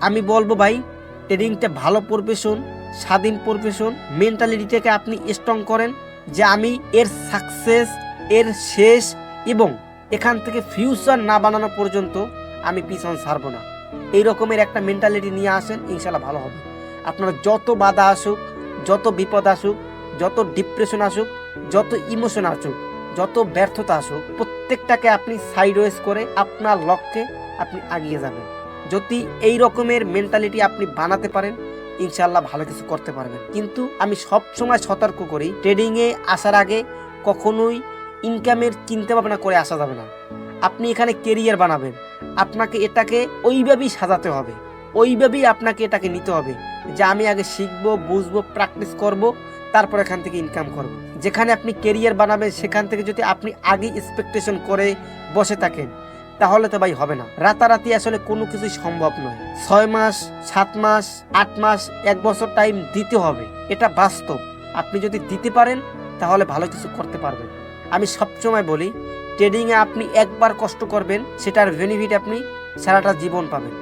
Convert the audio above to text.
আমি বলবো ভাই, ট্রেডিংটা ভালো প্রফেশন, স্বাধীন প্রফেশন। মেন্টালিটিটাকে আপনি স্ট্রং করেন যে আমি এর সাকসেস, এর শেষ এবং এখান থেকে ফিউচার না বানানো পর্যন্ত আমি পিছন ছাড়বো না। এই রকমের একটা মেন্টালিটি নিয়ে আসেন, ইনশাল্লাহ ভালো হবে। আপনার যত বাধা আসুক, যত বিপদ আসুক, যত ডিপ্রেশন আসুক, যত ইমোশন আসুক, যত ব্যর্থতা আসুক, প্রত্যেকটাকে আপনি সাইডওয়েজ করে আপনার লক্ষ্যে আপনি এগিয়ে যাবেন। যদি এই রকমের মেন্টালিটি আপনি বানাতে পারেন, ইনশাল্লাহ ভালো কিছু করতে পারবেন। কিন্তু আমি সব সময় সতর্ক করি, ট্রেডিংয়ে আসার আগে কখনোই ইনকামের চিন্তা ভাবনা করে আসা যাবে না। আপনি এখানে কেরিয়ার বানাবেন, আপনাকে এটাকে ওইভাবেই সাজাতে হবে, ওইভাবেই আপনাকে এটাকে নিতে হবে যে আমি আগে শিখবো, বুঝবো, প্র্যাকটিস করব, তারপর এখান থেকে ইনকাম করব। যেখানে আপনি কেরিয়ার বানাবেন সেখান থেকে যদি আপনি আগে এক্সপেকটেশন করে বসে থাকেন, তাহলে তো ভাই হবে না। রাতারাতি আসলে কোনো কিছুই সম্ভব নয়। 6 মাস, 7 মাস, 8 মাস, 1 বছর টাইম দিতে হবে, এটা বাস্তব। আপনি যদি দিতে পারেন তাহলে ভালো কিছু করতে পারবেন। আমি সবসময় বলি, ট্রেডিংয়ে আপনি একবার কষ্ট করবেন, সেটার বেনিফিট আপনি সারাটা জীবন পাবেন।